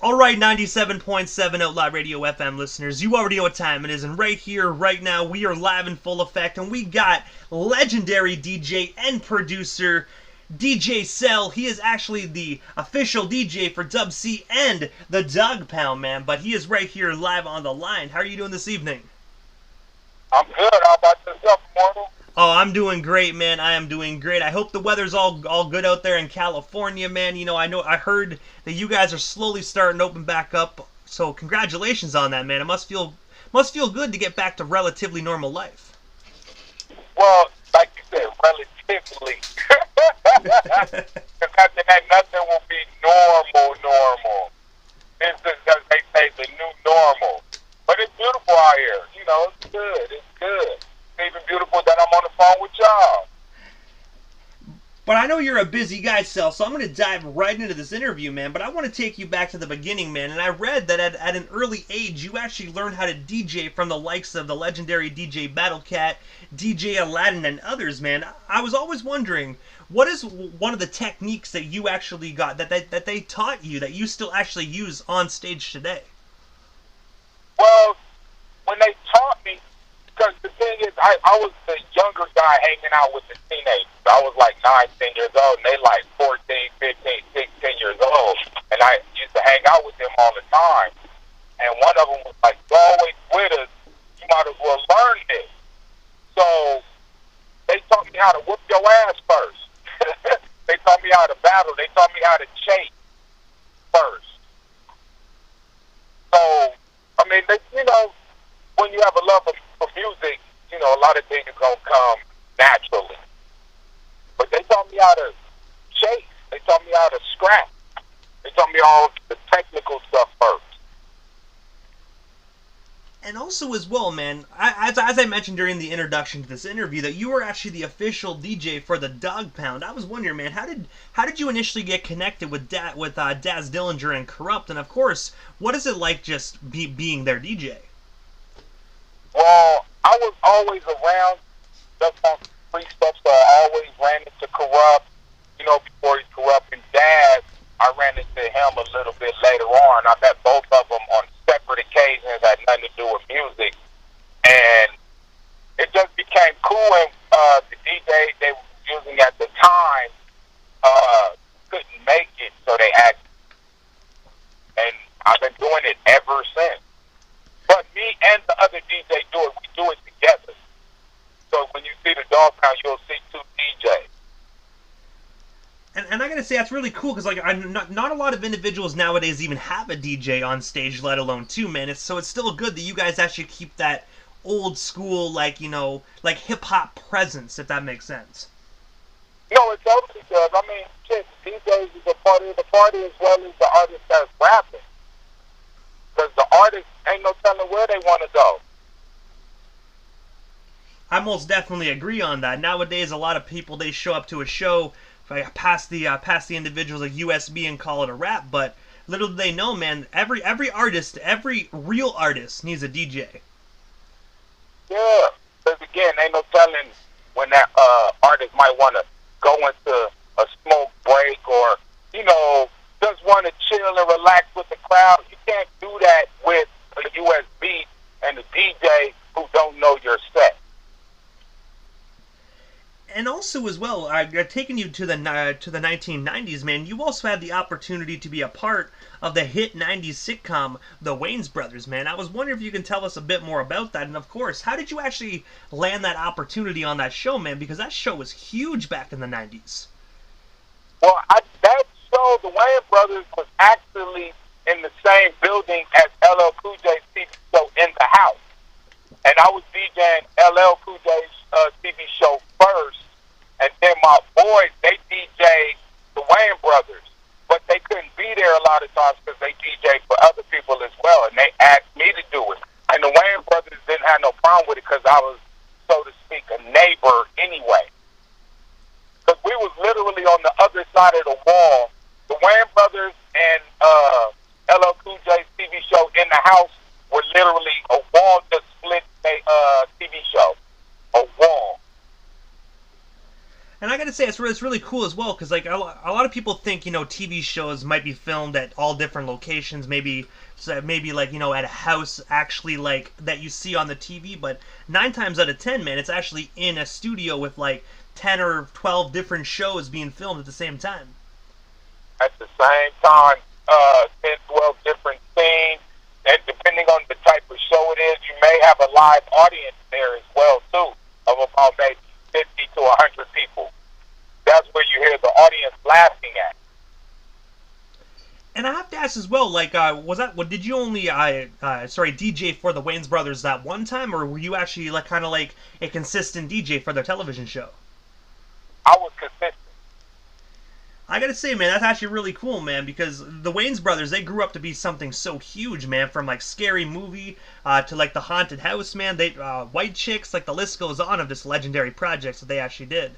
All right, 97.7 Outlaw Radio FM listeners, you already know what time it is, and right here, right now, we are live in full effect, and we got legendary DJ and producer DJ Cell. He is actually the official DJ for Dub C and the Dogg Pound, man, but he is right here live on the line. How are you doing this evening? I'm good. How about yourself, Mortal? Oh, I'm doing great, man. I am doing great. I hope the weather's all good out there in California, man. You know, I heard that you guys are slowly starting to open back up. So congratulations on that, man. It must feel good to get back to relatively normal life. Well, like you said, relatively. Because after that, nothing will be normal. This is, as they say, the new normal. But it's beautiful out here. You know, it's good. It's good. It's even beautiful that I'm on the phone with y'all. But I know you're a busy guy, Cell, so I'm going to dive right into this interview, man. But I want to take you back to the beginning, man. And I read that at an early age, you actually learned how to DJ from the likes of the legendary DJ Battlecat, DJ Aladdin, and others, man. I was always wondering, what is one of the techniques that you actually got, that they taught you, that you still actually use on stage today? Well, when they taught me, because the thing is, I was the younger guy hanging out with the teenagers. I was like 9, 10 years old, and they like 14, 15, 16 years old. And I used to hang out with them all the time. And one of them was like, "You're always with us. You might as well learn this." So they taught me how to whoop your ass first. They taught me how to battle. They taught me how to chase first. So, I mean, when you have a love for music, a lot of things are going to come naturally. But they taught me how to chase. They taught me how to scrap. They taught me all the technical stuff first. And also as well, man, as I mentioned during the introduction to this interview, that you were actually the official DJ for the Dogg Pound. I was wondering, man, how did you initially get connected with Daz Dillinger and Corrupt? And of course, what is it like just being their DJ? Well, I was always around stuff on free stuff, so I always ran into Corrupt. Before he Corrupt and Daz, I ran into him a little bit later on. I met both of them on separate occasions, had nothing to do with music. And it just became cool, and the DJ they were using at the time couldn't make it, so they asked. And I've been doing it ever since. But me and the other DJ do it. We do it together. So when you see the Dogg Pound, you'll see 2 DJs. And I gotta say, that's really cool, because not a lot of individuals nowadays even have a DJ on stage, let alone 2, man. So it's still good that you guys actually keep that old school, like hip hop presence, if that makes sense. No, it totally does. I mean, shit, DJs is a part of the party as well as the artist that's rapping. Because the artist ain't no telling where they want to go. I most definitely agree on that. Nowadays, a lot of people, they show up to a show, pass the individuals like USB and call it a rap, but little do they know, man, every artist, every real artist needs a DJ. Yeah, because again, ain't no telling when that artist might want to go into a smoke break or, just want to chill and relax with the crowd. You can't do that with a USB and a DJ who don't know your set. And also as well, taking you to the 1990s, man, you also had the opportunity to be a part of the hit 90s sitcom, The Wayans Brothers, man. I was wondering if you can tell us a bit more about that, and of course, how did you actually land that opportunity on that show, man? Because that show was huge back in the 90s. Well, that show, The Wayans Brothers, was actually in the same building as LL Cool J's TV show In the House. And I was DJing LL Cool J's TV show first, and then my boys, they DJ'd The Wayans Brothers. But they couldn't be there a lot of times because they DJ'd for other people as well, and they asked me to do it. And The Wayans Brothers didn't have no problem with it because I was, so to speak, a neighbor anyway. Because we was literally on the other side of the wall. The Wayans Brothers and LL Cool J's TV show In the House were literally a wall that split a TV show. A wall. And I gotta say, it's really cool as well, because like a lot of people think, TV shows might be filmed at all different locations, maybe like, at a house actually like that you see on the TV, but 9 times out of 10, man, it's actually in a studio with like 10 or 12 different shows being filmed at the same time. At the same time, 10, 12 different scenes, and depending on the type of show it is, you may have a live audience there as well too, of about maybe 50 to 100 people. That's where you hear the audience laughing at. And I have to ask as well, like, did you only, DJ for the Wayans Brothers that one time, or were you actually like kind of like a consistent DJ for their television show? I was consistent. I gotta say, man, that's actually really cool, man, because the Wayans Brothers, they grew up to be something so huge, man, from like Scary Movie to like the Haunted House, man. They White Chicks, like the list goes on of just legendary projects that they actually did.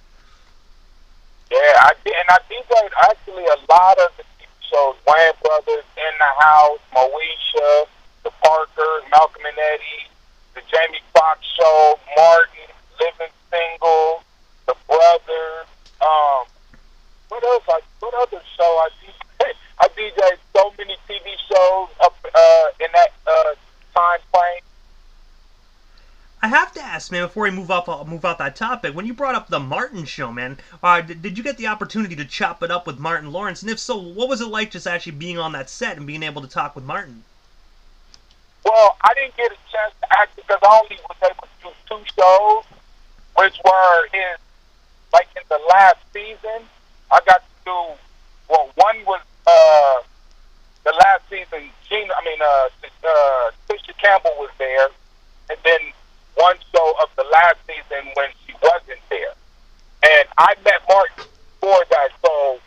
Yeah, I did, and I DJ'd actually a lot of the TV shows, Wayans Brothers, In the House, Moesha, The Parkers, Malcolm and Eddie, The Jamie Foxx Show, Martin, Living Single, The Brothers, what other show I DJ'd? I DJ'd so many TV shows up in that time frame. I have to ask, man, before we move out that topic, when you brought up the Martin show, man, did you get the opportunity to chop it up with Martin Lawrence? And if so, what was it like just actually being on that set and being able to talk with Martin? Well, I didn't get a chance to act because I only was able to do 2 shows, which were in the last season. I got to do, one was the last season. Tisha Campbell was there, and then one show of the last season when she wasn't there. And I met Martin before that. So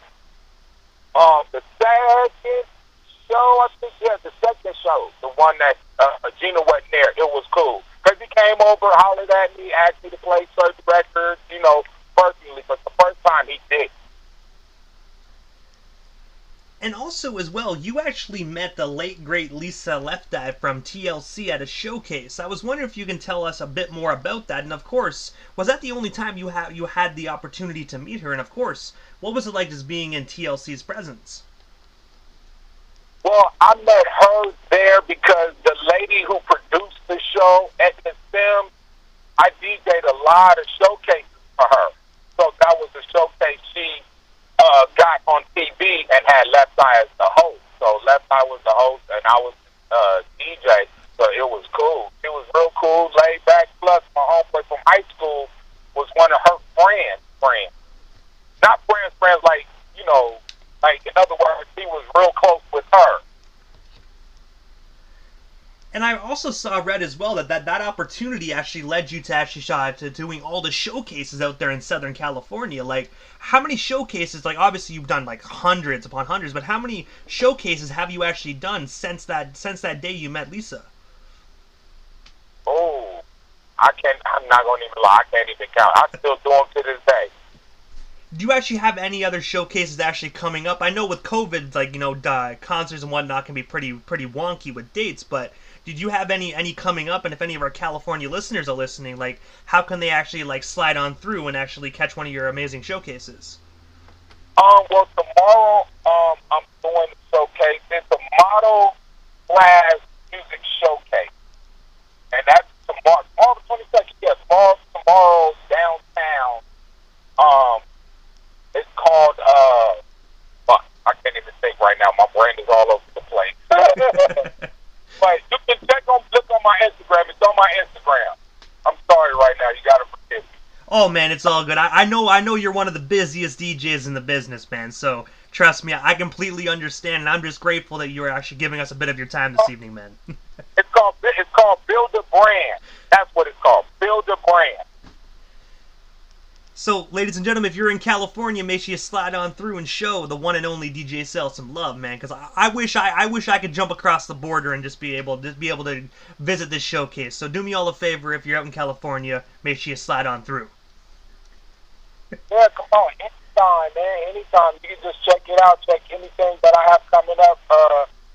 the second show, the second show, the one that Gina wasn't there, it was cool. Because he came over, hollered at me, asked me to play certain records, personally. But the first time he did. And also, as well, you actually met the late, great Lisa Left Eye from TLC at a showcase. I was wondering if you can tell us a bit more about that. And, of course, was that the only time you had the opportunity to meet her? And, of course, what was it like just being in TLC's presence? Well, I met her there because the lady who produced the show, Edna Sims, I DJ'd a lot of showcases for her. So that was a showcase she got on TV and had Left Eye as the host. So Left Eye was the host and I was DJ. So it was cool. It was real cool, laid back. Plus, my homeboy from high school was one of her friends. Not friends, like, in other words, he was real close with her. And I also read as well that opportunity actually led you to doing all the showcases out there in Southern California. Like, how many showcases, like, obviously you've done like hundreds upon hundreds, but how many showcases have you actually done since that day you met Lisa? Oh, I'm not going to even lie, I can't even count. I still do them to this day. Do you actually have any other showcases actually coming up? I know with COVID, like, concerts and whatnot can be pretty wonky with dates, but did you have any coming up? And if any of our California listeners are listening, like, how can they actually, like, slide on through and actually catch one of your amazing showcases? Well, tomorrow, I'm doing a showcase. It's a model class music showcase. And that's tomorrow the 22nd. Yeah, tomorrow downtown. It's called, I can't even think right now. My brain is all over the place. But you can look on my Instagram. It's on my Instagram. I'm sorry right now. You got to forgive me. Oh, man, it's all good. I know you're one of the busiest DJs in the business, man. So, trust me, I completely understand, and I'm just grateful that you're actually giving us a bit of your time this evening, man. It's called Build a Brand. That's what it's called. Build a Brand. So, ladies and gentlemen, if you're in California, make sure you slide on through and show the one and only DJ Cell some love, man. Because I wish I could jump across the border and just be able to visit this showcase. So do me all a favor, if you're out in California, make sure you slide on through. Yeah, come on, anytime, man, anytime. You can just check it out. Check anything that I have coming up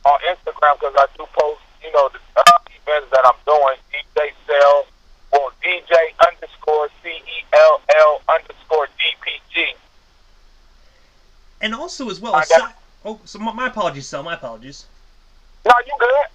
on Instagram because I do post, the events that I'm doing. DJ Cell, or DJ _CELL _DPG. also as well, so my apologies, Sal, my apologies. No, you good.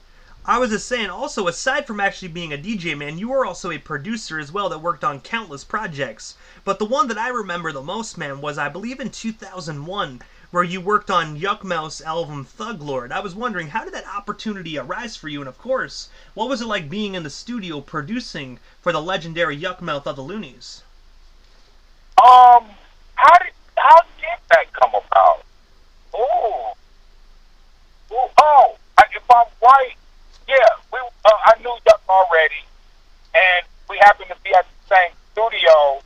I was just saying, also, aside from actually being a DJ, man, you were also a producer as well that worked on countless projects. But the one that I remember the most, man, was I believe in 2001, where you worked on Yuck Mouse album Thug Lord. I was wondering, how did that opportunity arise for you? And of course, what was it like being in the studio producing for the legendary Yuck Mouth of the Loonies? How did that come about? If I'm right, yeah, I knew Duck already, and we happened to be at the same studio,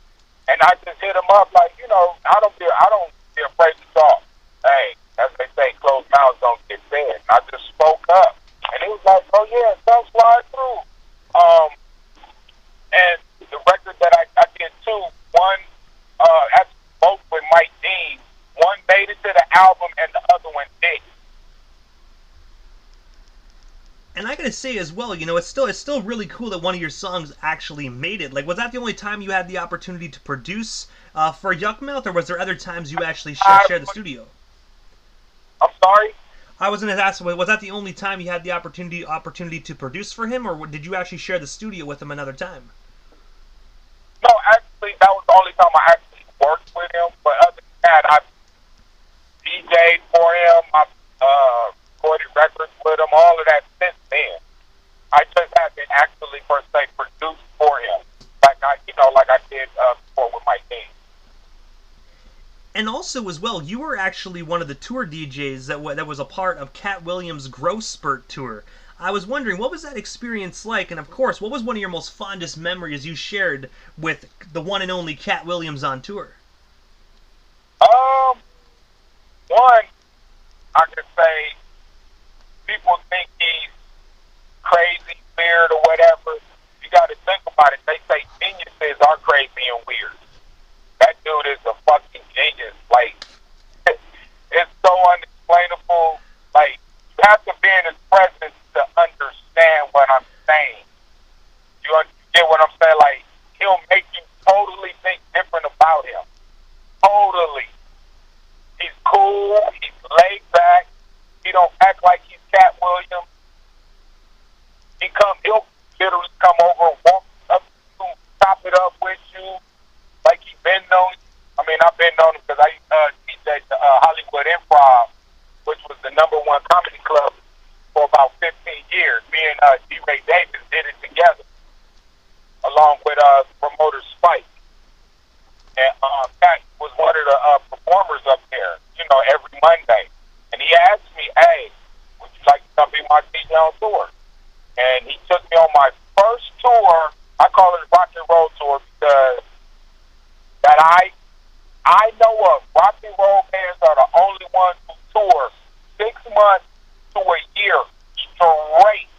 and I just hit him up like, I don't be afraid to talk. Hey, as they say, closed mouths don't get fed. And I just spoke up, and he was like, oh yeah, don't slide through. And the record that I did too, one, actually both with Mike Dean, one made it to the album, and the other one didn't. And I gotta say as well, it's still really cool that one of your songs actually made it. Like, was that the only time you had the opportunity to produce for Yuckmouth, or was there other times you actually shared the studio? I'm sorry? I was gonna ask, was that the only time you had the opportunity to produce for him, or did you actually share the studio with him another time? No, actually, that was the only time I actually worked with him. But other than that, I DJ'd for him. I recorded records with him. All of that since then. I just haven't actually, per se, produced for him, like I did before with Mike Dean. And also, as well, you were actually one of the tour DJs that was a part of Cat Williams' Growth Spurt tour. I was wondering, what was that experience like? And of course, what was one of your most fondest memories you shared with the one and only Cat Williams on tour? One, I could say, people think he's crazy, weird, or whatever. You got to think about it. They say geniuses are crazy and weird. That dude is a fucking genius. Like, it's so unexplainable. Like, you have to be in his presence to understand what I'm saying. You get what I'm saying? Like, he'll make you totally think different about him. Totally. He's cool. He's laid back. He don't act like he's Cat Williams. He'll literally come over and walk up to you, chop it up with you, like he's been known. I mean, I've been known him because I DJ'd the Hollywood Improv, which was the #1 comedy club for about 15 years. Me and D. Ray Davis did it together, along with promoter Spike. And Cat was one of the performers up there, every Monday. And he asked me, hey, would you like to come be my DJ on tour? And he took me on my first tour. I call it a rock and roll tour because that I know of. Rock and roll bands are the only ones who tour 6 months to a year straight.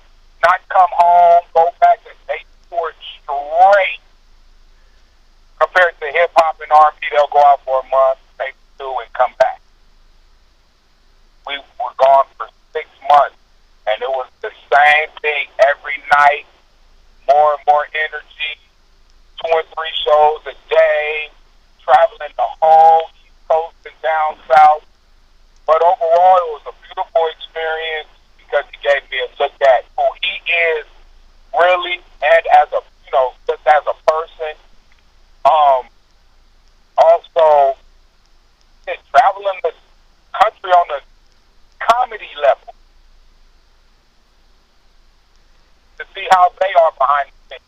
Not come home, go back, and they tour straight. Compared to hip hop and R&B, they'll go out for a month, maybe 2, and come back. We were gone for 6 months, and it was the same thing every night. More and more energy, 2 or 3 shows a day, traveling the whole East Coast and down south. But overall, it was a beautiful experience because he gave me a look at who he is really, and as a just as a person. Also, traveling the country on the comedy level to see how they are behind the scenes.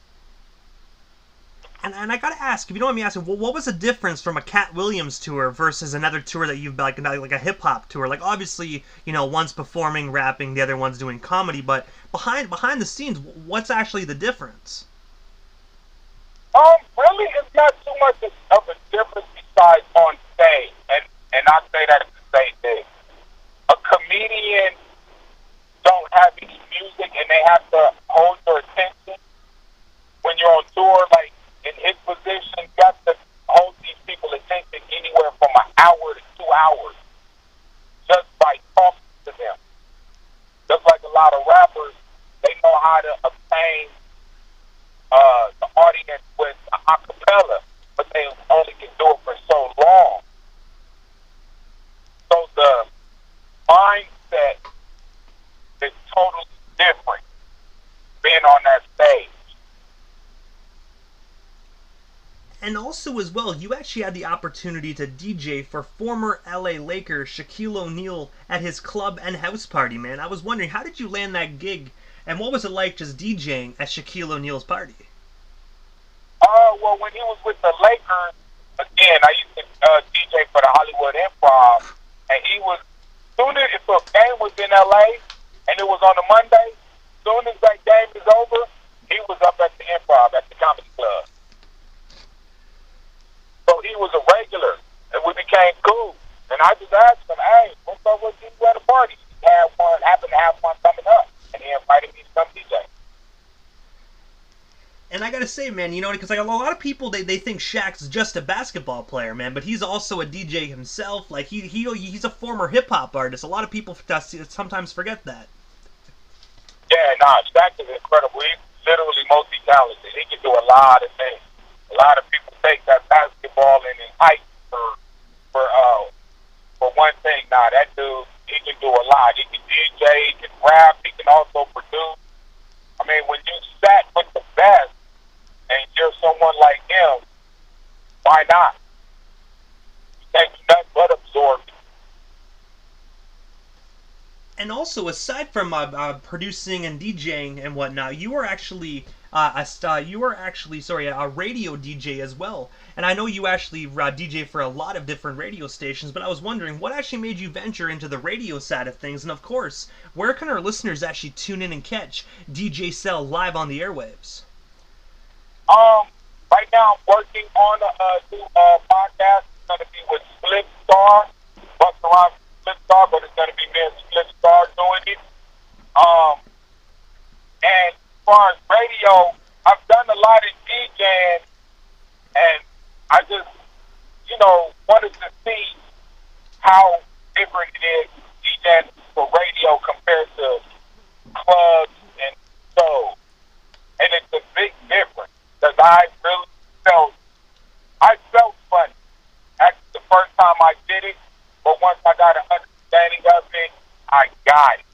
And I gotta ask, if you don't mind me asking, what was the difference from a Cat Williams tour versus another tour that you've like a hip hop tour? Like, obviously, one's performing, rapping, the other one's doing comedy, but behind the scenes, what's actually the difference? Really, it's not too much of a difference besides on stage, and I say that it's the same thing. A comedian don't have any music, and they have to hold your attention when you're on tour. Like, in his position, you got to hold these people's attention anywhere from an hour to 2 hours just by talking to them. Just like a lot of rappers, they know how to obtain the audience with a cappella, but they only can do it for so long. So the And also as well, you actually had the opportunity to DJ for former LA Laker Shaquille O'Neal at his club and house party, man. I was wondering, how did you land that gig, and what was it like just DJing at Shaquille O'Neal's party? Well, when he was with the Lakers, again, I used to DJ for the Hollywood Improv, and he was, soon as if a game was in LA, and it was on a Monday, soon as that game is over, he was up at the Improv, at the Comedy Club. So he was a regular, and we became cool. And I just asked him, hey, what's up with you at a party? He had one, happened to have one coming up, and he invited me to come DJ. And I gotta say, man, you know, because like a lot of people, they think Shaq's just a basketball player, man, but he's also a DJ himself. Like he's a former hip hop artist. A lot of people sometimes forget that. Yeah, Shaq is incredible. He's literally multi-talented. He can do a lot of things. A lot of people take that basketball and hype for one thing. That dude, he can do a lot. He can DJ, he can rap, he can also produce. I mean, when you sat with the best and you're someone like him, why not? You can't do nothing but absorb it. And also, aside from producing and DJing and whatnot, you were actually a radio DJ as well. And I know you actually DJ for a lot of different radio stations, but I was wondering, what actually made you venture into the radio side of things? And of course, where can our listeners actually tune in and catch DJ Cell live on the airwaves? Right now I'm working on a new podcast. It's going to be with Flip Star, busting around Flip Star, but it's going to be me and Flip Star doing it. And as far as radio, I've done a lot of DJing, and I just, wanted to see how different it is DJing for radio compared to clubs and shows. And it's a big difference, because I really felt funny. Actually, the first time I did it, but once I got an understanding of it, I got it.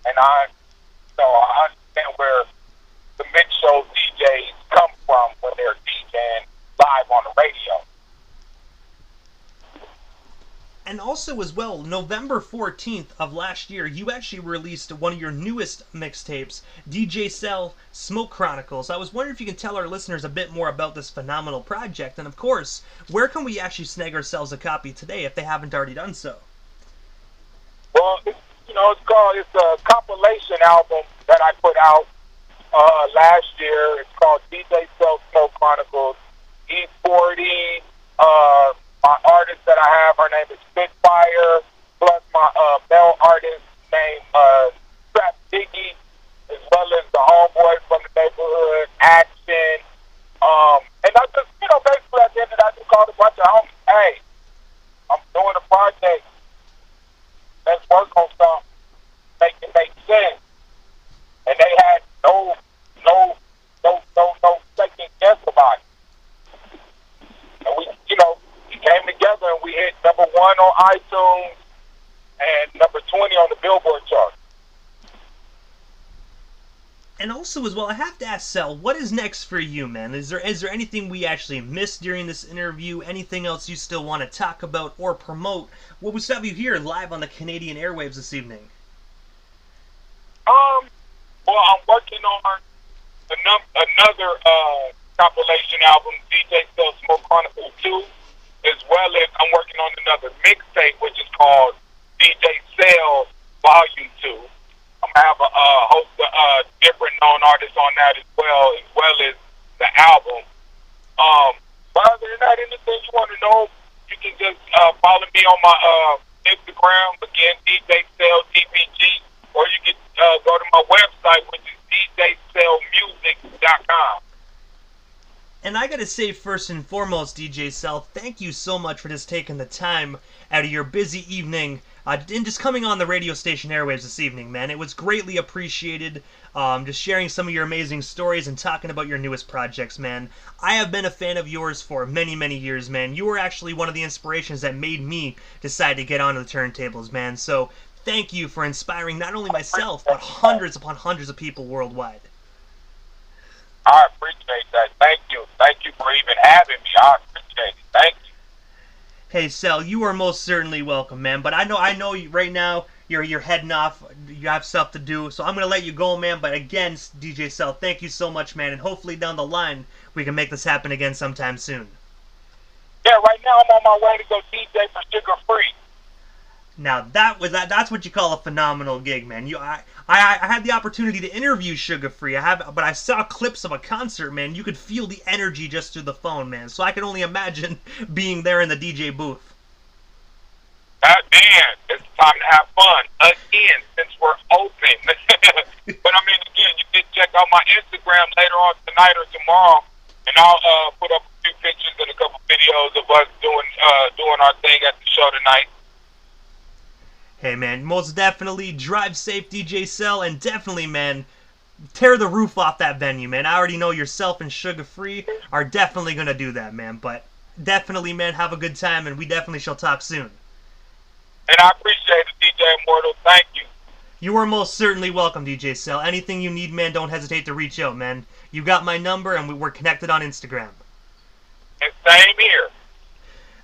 And I understand where the mid-show DJs come from when they're DJing live on the radio. And also as well, November 14th of last year, you actually released one of your newest mixtapes, DJ Cell Smoke Chronicles. I was wondering if you can tell our listeners a bit more about this phenomenal project, and of course, where can we actually snag ourselves a copy today if they haven't already done so? Well, it's a compilation album that I put out last year. It's called DJ Cell Smoke Chronicles. E40, my artist that I have, her name is Spitfire, plus my male artist named Trap Diggy, as well as the homeboy from the neighborhood, Action. And I just, basically at the end of that, I just called a bunch of homies, hey, I'm doing a project. Let's work on something. Make it make sense. And they had no second guess about it. And we came together and we hit number 1 on iTunes and number 20 on the Billboard chart. And also as well, I have to ask Cell, what is next for you, man? Is there anything we actually missed during this interview? Anything else you still want to talk about or promote? What would have you here live on the Canadian airwaves this evening? Well, I'm working on another compilation album, DJ Cell Smoke Chronicles 2, as well as I'm working on another mixtape, which is called DJ Cell Volume 2. I'm going to have a host of different known artists on that as well as the album. But other than that, anything you want to know, you can just follow me on my Instagram, again, DJ Cell DPG, or you can go to my website, which is DJCellmusic.com. And I gotta say, first and foremost, DJ Cell, thank you so much for just taking the time out of your busy evening and just coming on the radio station airwaves this evening, man. It was greatly appreciated, just sharing some of your amazing stories and talking about your newest projects, man. I have been a fan of yours for many, many years, man. You were actually one of the inspirations that made me decide to get onto the turntables, man. So thank you for inspiring not only myself, but hundreds upon hundreds of people worldwide. I appreciate that. Thank you. Thank you for even having me. I appreciate it. Thank you. Hey, Cell, you are most certainly welcome, man. But I know you, right now you're heading off. You have stuff to do, so I'm gonna let you go, man. But again, DJ Cell, thank you so much, man. And hopefully down the line we can make this happen again sometime soon. Yeah, right now I'm on my way to go DJ for Sugar Free. Now that's what you call a phenomenal gig, man. I had the opportunity to interview Sugar Free. But I saw clips of a concert, man. You could feel the energy just through the phone, man. So I can only imagine being there in the DJ booth. Man, it's time to have fun again since we're open. But I mean, again, you can check out my Instagram later on tonight or tomorrow, and I'll put up a few pictures and a couple videos of us doing our thing at the show tonight. Hey, man, most definitely drive safe, DJ Cell, and definitely, man, tear the roof off that venue, man. I already know yourself and Sugar Free are definitely going to do that, man. But definitely, man, have a good time, and we definitely shall talk soon. And I appreciate it, DJ Immortal. Thank you. You are most certainly welcome, DJ Cell. Anything you need, man, don't hesitate to reach out, man. You got my number, and we're connected on Instagram. And same here.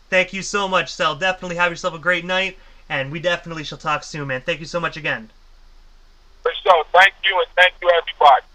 Thank you so much, Cell. Definitely have yourself a great night. And we definitely shall talk soon, man. Thank you so much again. For sure. Thank you, and thank you, everybody.